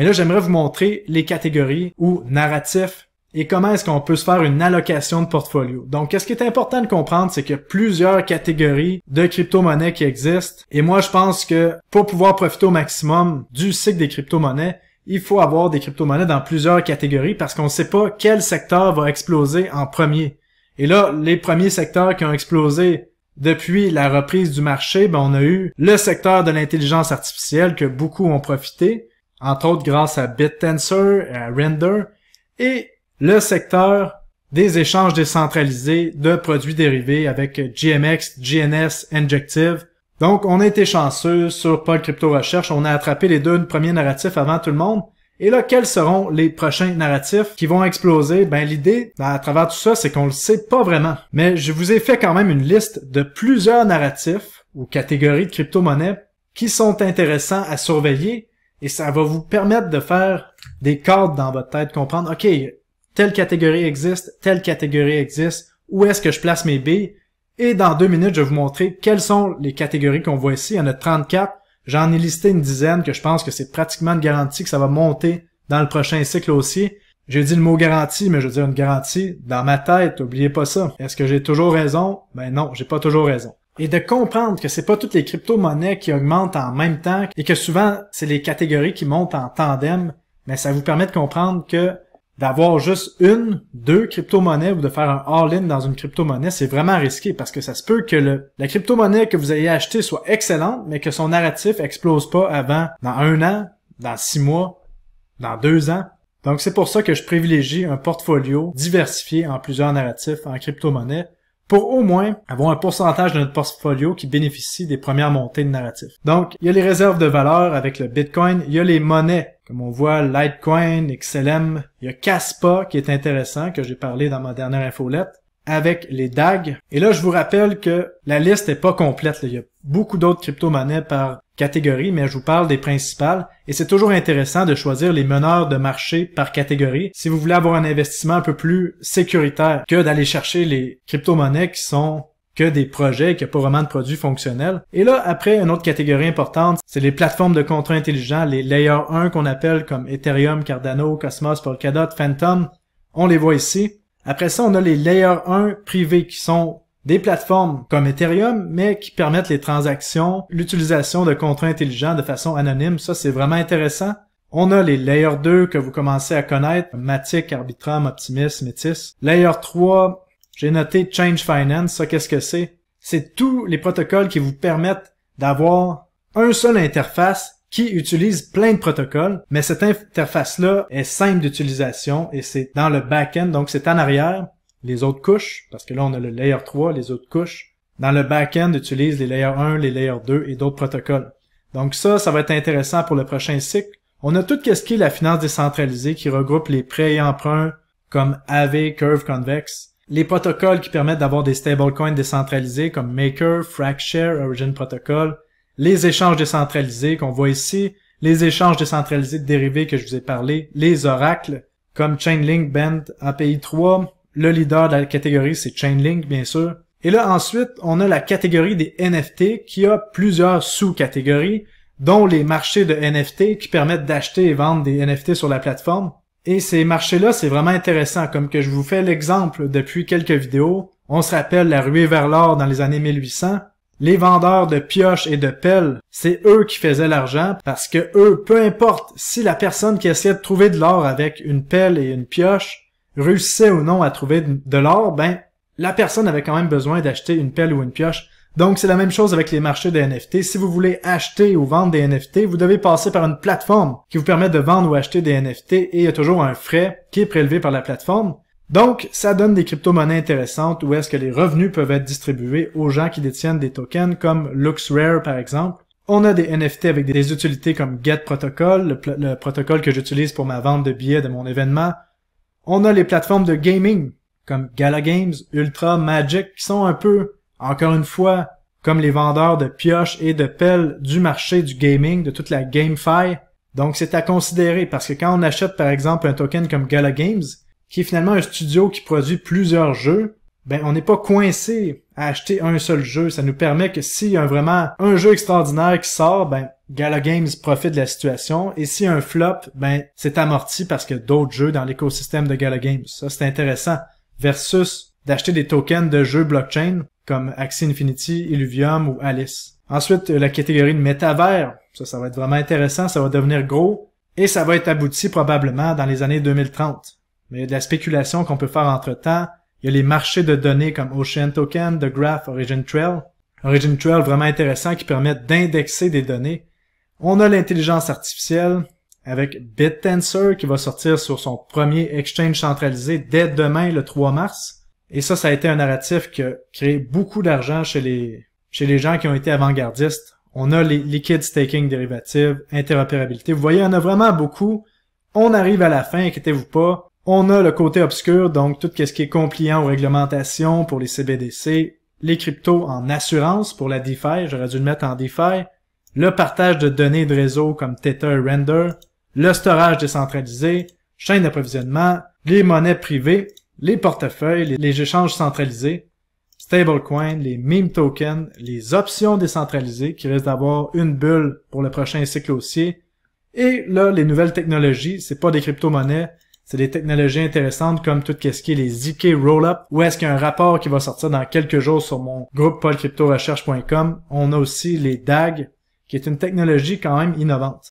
Mais là, j'aimerais vous montrer les catégories ou narratifs et comment est-ce qu'on peut se faire une allocation de portfolio. Donc, ce qui est important de comprendre, c'est qu'il y a plusieurs catégories de crypto-monnaies qui existent. Et moi, je pense que pour pouvoir profiter au maximum du cycle des crypto-monnaies, il faut avoir des crypto-monnaies dans plusieurs catégories parce qu'on ne sait pas quel secteur va exploser en premier. Et là, les premiers secteurs qui ont explosé depuis la reprise du marché, on a eu le secteur de l'intelligence artificielle que beaucoup ont profité, entre autres grâce à BitTensor, à Render, et le secteur des échanges décentralisés de produits dérivés avec GMX, GNS, Injective. Donc, on a été chanceux sur Pod Crypto Recherche. On a attrapé les deux premiers narratifs avant tout le monde. Et là, quels seront les prochains narratifs qui vont exploser? L'idée, à travers tout ça, c'est qu'on le sait pas vraiment. Mais je vous ai fait quand même une liste de plusieurs narratifs ou catégories de crypto-monnaies qui sont intéressants à surveiller et ça va vous permettre de faire des cadres dans votre tête, comprendre, OK, telle catégorie existe, où est-ce que je place mes billes? Et dans 2 minutes, je vais vous montrer quelles sont les catégories qu'on voit ici. Il y en a 34. J'en ai listé une dizaine que je pense que c'est pratiquement une garantie que ça va monter dans le prochain cycle aussi. J'ai dit le mot garantie, mais je veux dire une garantie dans ma tête, oubliez pas ça. Est-ce que j'ai toujours raison? Non, j'ai pas toujours raison. Et de comprendre que c'est pas toutes les crypto-monnaies qui augmentent en même temps et que souvent, c'est les catégories qui montent en tandem, mais ça vous permet de comprendre que d'avoir juste une, deux crypto-monnaies ou de faire un all-in dans une crypto-monnaie, c'est vraiment risqué parce que ça se peut que la crypto-monnaie que vous ayez achetée soit excellente, mais que son narratif explose pas avant dans 1 an, dans 6 mois, dans 2 ans. Donc c'est pour ça que je privilégie un portfolio diversifié en plusieurs narratifs en crypto-monnaie pour au moins avoir un pourcentage de notre portfolio qui bénéficie des premières montées de narratifs. Donc, il y a les réserves de valeur avec le Bitcoin, il y a les monnaies, comme on voit Litecoin, XLM, il y a Kaspa qui est intéressant, que j'ai parlé dans ma dernière infolette, avec les DAG. Et là, je vous rappelle que la liste est pas complète. Il y a beaucoup d'autres crypto-monnaies par catégorie, mais je vous parle des principales. Et c'est toujours intéressant de choisir les meneurs de marché par catégorie si vous voulez avoir un investissement un peu plus sécuritaire que d'aller chercher les crypto-monnaies qui sont que des projets et qui n'ont pas vraiment de produits fonctionnels. Et là, après, une autre catégorie importante, c'est les plateformes de contrats intelligents, les Layer 1 qu'on appelle comme Ethereum, Cardano, Cosmos, Polkadot, Phantom. On les voit ici. Après ça, on a les Layer 1 privés qui sont des plateformes comme Ethereum, mais qui permettent les transactions, l'utilisation de contrats intelligents de façon anonyme. Ça, c'est vraiment intéressant. On a les Layer 2 que vous commencez à connaître, Matic, Arbitrum, Optimism, Metis. Layer 3, j'ai noté Change Finance. Ça, qu'est-ce que c'est? C'est tous les protocoles qui vous permettent d'avoir un seul interface qui utilise plein de protocoles, mais cette interface-là est simple d'utilisation et c'est dans le back-end, donc c'est en arrière, les autres couches, parce que là on a le Layer 3, les autres couches. Dans le back-end, utilise les Layer 1, les Layer 2 et d'autres protocoles. Donc ça va être intéressant pour le prochain cycle. On a tout ce qui est la finance décentralisée qui regroupe les prêts et emprunts comme Aave, Curve, Convex, les protocoles qui permettent d'avoir des stablecoins décentralisés comme Maker, Fractshare, Origin Protocol, les échanges décentralisés qu'on voit ici, les échanges décentralisés de dérivés que je vous ai parlé, les oracles comme Chainlink, Bend, API 3, le leader de la catégorie c'est Chainlink bien sûr. Et là ensuite, on a la catégorie des NFT qui a plusieurs sous-catégories, dont les marchés de NFT qui permettent d'acheter et vendre des NFT sur la plateforme. Et ces marchés-là, c'est vraiment intéressant, comme que je vous fais l'exemple depuis quelques vidéos. On se rappelle la ruée vers l'or dans les années 1800. Les vendeurs de pioches et de pelles, c'est eux qui faisaient l'argent parce que eux, peu importe si la personne qui essayait de trouver de l'or avec une pelle et une pioche réussissait ou non à trouver de l'or, la personne avait quand même besoin d'acheter une pelle ou une pioche. Donc c'est la même chose avec les marchés de NFT. Si vous voulez acheter ou vendre des NFT, vous devez passer par une plateforme qui vous permet de vendre ou acheter des NFT et il y a toujours un frais qui est prélevé par la plateforme. Donc, ça donne des crypto-monnaies intéressantes où est-ce que les revenus peuvent être distribués aux gens qui détiennent des tokens comme LuxRare par exemple. On a des NFT avec des utilités comme Get Protocol, le protocole que j'utilise pour ma vente de billets de mon événement. On a les plateformes de gaming comme Gala Games, Ultra, Magic qui sont un peu, encore une fois, comme les vendeurs de pioches et de pelles du marché du gaming, de toute la GameFi. Donc c'est à considérer parce que quand on achète par exemple un token comme Gala Games, qui est finalement un studio qui produit plusieurs jeux, on n'est pas coincé à acheter un seul jeu. Ça nous permet que s'il y a vraiment un jeu extraordinaire qui sort, Gala Games profite de la situation, et si un flop, ben c'est amorti parce qu'il y a d'autres jeux dans l'écosystème de Gala Games. Ça, c'est intéressant. Versus d'acheter des tokens de jeux blockchain comme Axie Infinity, Illuvium ou Alice. Ensuite, la catégorie de métavers. Ça va être vraiment intéressant, ça va devenir gros, et ça va être abouti probablement dans les années 2030. Mais il y a de la spéculation qu'on peut faire entre-temps. Il y a les marchés de données comme Ocean Token, The Graph, Origin Trail. Origin Trail vraiment intéressant qui permettent d'indexer des données. On a l'intelligence artificielle avec BitTensor qui va sortir sur son premier exchange centralisé dès demain le 3 mars. Et ça a été un narratif qui a créé beaucoup d'argent chez les gens qui ont été avant-gardistes. On a les liquid staking dérivatives, interopérabilité. Vous voyez, on a vraiment beaucoup. On arrive à la fin, inquiétez-vous pas. On a le côté obscur, donc tout ce qui est compliant aux réglementations pour les CBDC, les cryptos en assurance pour la DeFi, j'aurais dû le mettre en DeFi, le partage de données de réseau comme Tether et Render, le storage décentralisé, chaîne d'approvisionnement, les monnaies privées, les portefeuilles, les échanges centralisés, stablecoin, les meme tokens, les options décentralisées qui risquent d'avoir une bulle pour le prochain cycle haussier, et là, les nouvelles technologies, c'est pas des crypto-monnaies, c'est des technologies intéressantes comme tout ce qui est les ZK Rollup, où est-ce qu'il y a un rapport qui va sortir dans quelques jours sur mon groupe paulcryptorecherche.com. On a aussi les DAG, qui est une technologie quand même innovante.